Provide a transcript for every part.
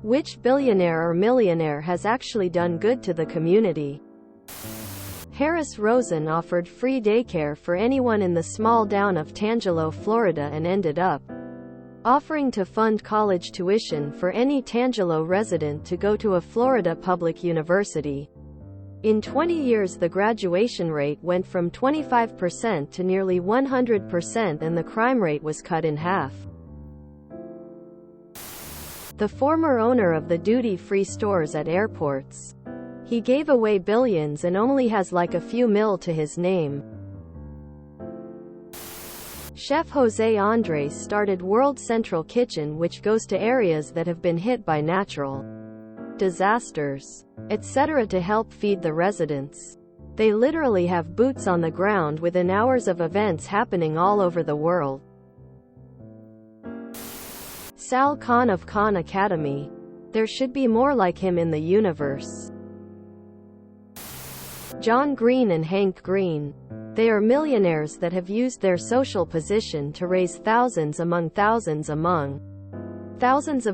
Which billionaire or millionaire has actually done good to the community? Harris Rosen offered free daycare for anyone in the small town of Tangelo, Florida, and ended up offering to fund college tuition for any Tangelo resident to go to a Florida public university. In 20 years, the graduation rate went from 25% to nearly 100%, and the crime rate was cut in half. The former owner of the duty-free stores at airports. He gave away billions and only has like a few mil to his name. Chef Jose Andres started World Central Kitchen, which goes to areas that have been hit by natural disasters, etc. to help feed the residents. They literally have boots on the ground within hours of events happening all over the world. Sal Khan of Khan Academy. There should be more like him in the universe. John Green and Hank Green. They are millionaires that have used their social position to raise thousands of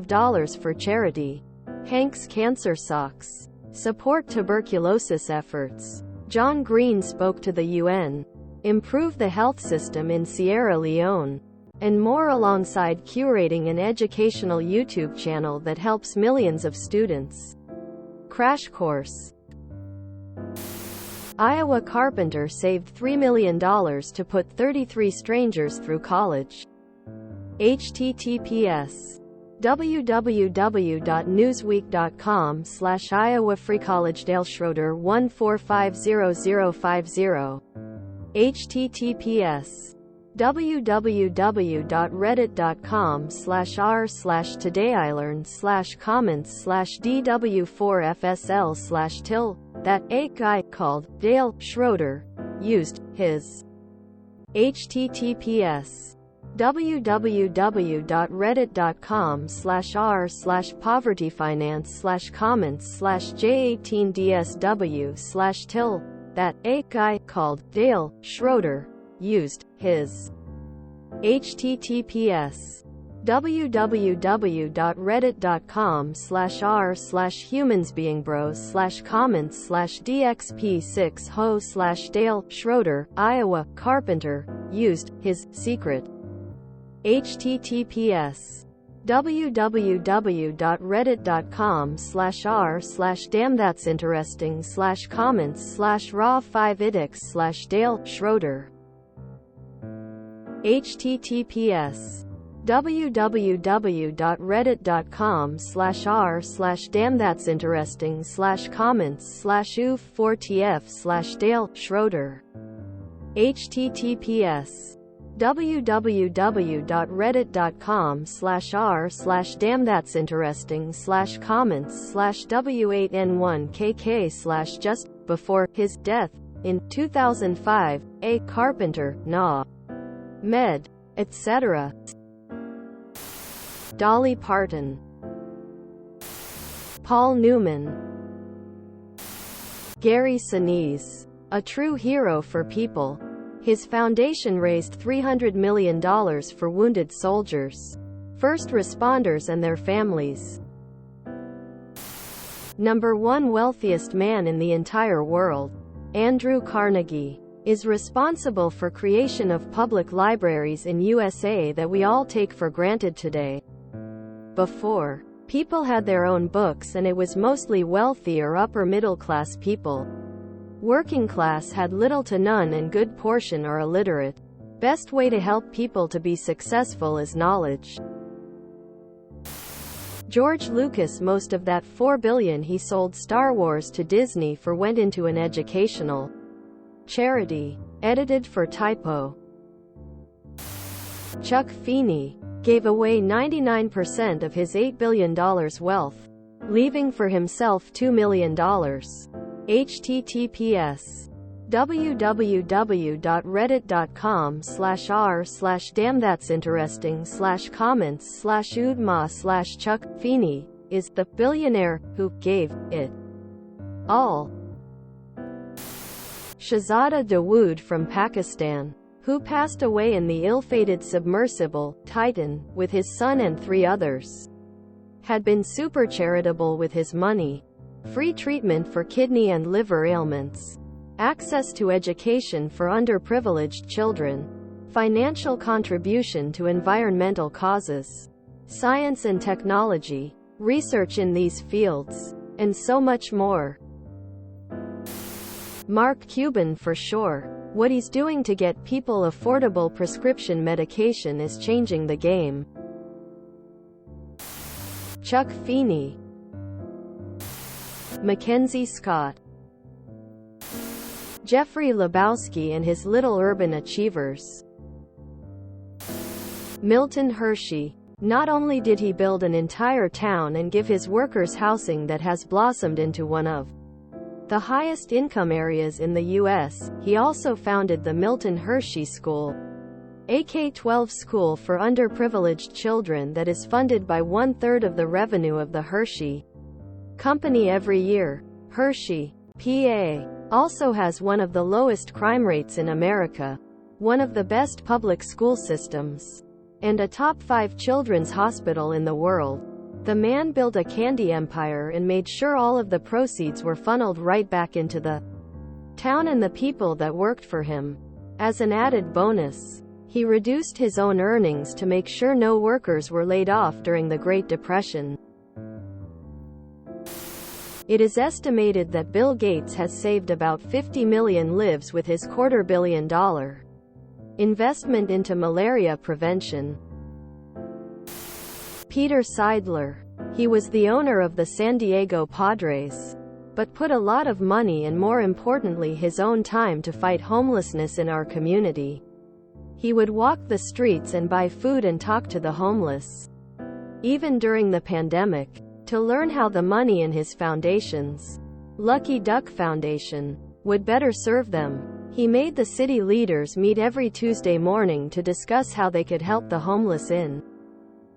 dollars for charity. Hank's Cancer Socks. Support tuberculosis efforts. John Green spoke to the UN. Improve the health system in Sierra Leone. And more, alongside curating an educational YouTube channel that helps millions of students. Crash Course. Iowa carpenter saved $3 million to put 33 strangers through college. https www.newsweek.com/Iowa Free College Dale Schroeder 1450050. https www.reddit.com/r/todayIlearned/comments/dw4fsl/till that a guy called Dale Schroeder used his. https www.reddit.com/r/povertyfinance/comments/j18dsw/till that a guy called Dale Schroeder used his. https www.reddit.com/r/humansbeingbros/comments/dxp6ho/Dale Schroeder, Iowa carpenter, used his secret. https www.reddit.com/r/damn-that's-interesting/comments/raw5idix/Dale Schroeder. https www.reddit.com/r/damn-that's-interesting/comments/oof4tf/Dale Schroeder. https www.reddit.com/r/damn-that's-interesting/comments/w8n1kk/just before his death in 2005, a carpenter, med, etc. Dolly Parton. Paul Newman. Gary Sinise. A true hero for people. His foundation raised $300 million for wounded soldiers, first responders and their families. Number 1 wealthiest man in the entire world. Andrew Carnegie is responsible for creation of public libraries in USA that we all take for granted today. Before, people had their own books and it was mostly wealthy or upper middle class people. Working class had little to none and good portion are illiterate. Best way to help people to be successful is knowledge. George Lucas, most of that $4 billion he sold Star Wars to Disney for went into an educational charity. Edited for typo. Chuck Feeney gave away 99% of his $8 billion wealth, leaving for himself $2 million. https www.reddit.com/r/damn-that's-interesting/comments/udma/Chuck Feeney is the billionaire who gave it all. Shahzada Dawood from Pakistan, who passed away in the ill-fated submersible Titan with his son and 3 others. Had been super charitable with his money. Free treatment for kidney and liver ailments. Access to education for underprivileged children. Financial contribution to environmental causes. Science and technology. Research in these fields. And so much more. Mark Cuban for sure. What he's doing to get people affordable prescription medication is changing the game. Chuck Feeney. Mackenzie Scott. Jeffrey Lebowski and his Little Urban Achievers. Milton Hershey. Not only did he build an entire town and give his workers housing that has blossomed into one of the highest income areas in the U.S., he also founded the Milton Hershey School, a K-12 school for underprivileged children that is funded by 1/3 of the revenue of the Hershey Company every year. Hershey, PA, also has one of the lowest crime rates in America, one of the best public school systems, and a top 5 children's hospital in the world. The man built a candy empire and made sure all of the proceeds were funneled right back into the town and the people that worked for him. As an added bonus, he reduced his own earnings to make sure no workers were laid off during the Great Depression. It is estimated that Bill Gates has saved about 50 million lives with his $250 million investment into malaria prevention. Peter Seidler. He was the owner of the San Diego Padres, but put a lot of money and, more importantly, his own time to fight homelessness in our community. He would walk the streets and buy food and talk to the homeless, even during the pandemic, to learn how the money in his foundations, Lucky Duck Foundation, would better serve them. He made the city leaders meet every Tuesday morning to discuss how they could help the homeless in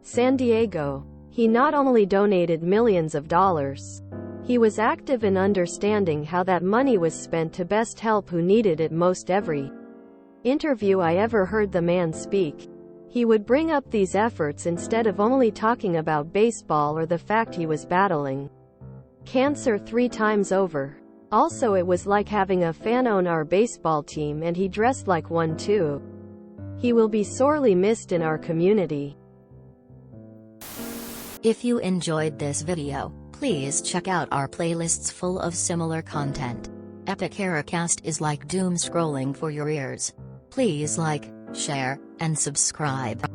San Diego. He not only donated millions of dollars, he was active in understanding how that money was spent to best help who needed it most. Every interview I ever heard the man speak, he would bring up these efforts instead of only talking about baseball or the fact he was battling cancer 3 times over. Also, it was like having a fan own our baseball team, and he dressed like one too. He will be sorely missed in our community. If you enjoyed this video, please check out our playlists full of similar content. Epic Ericast is like doom scrolling for your ears. Please like, share, and subscribe.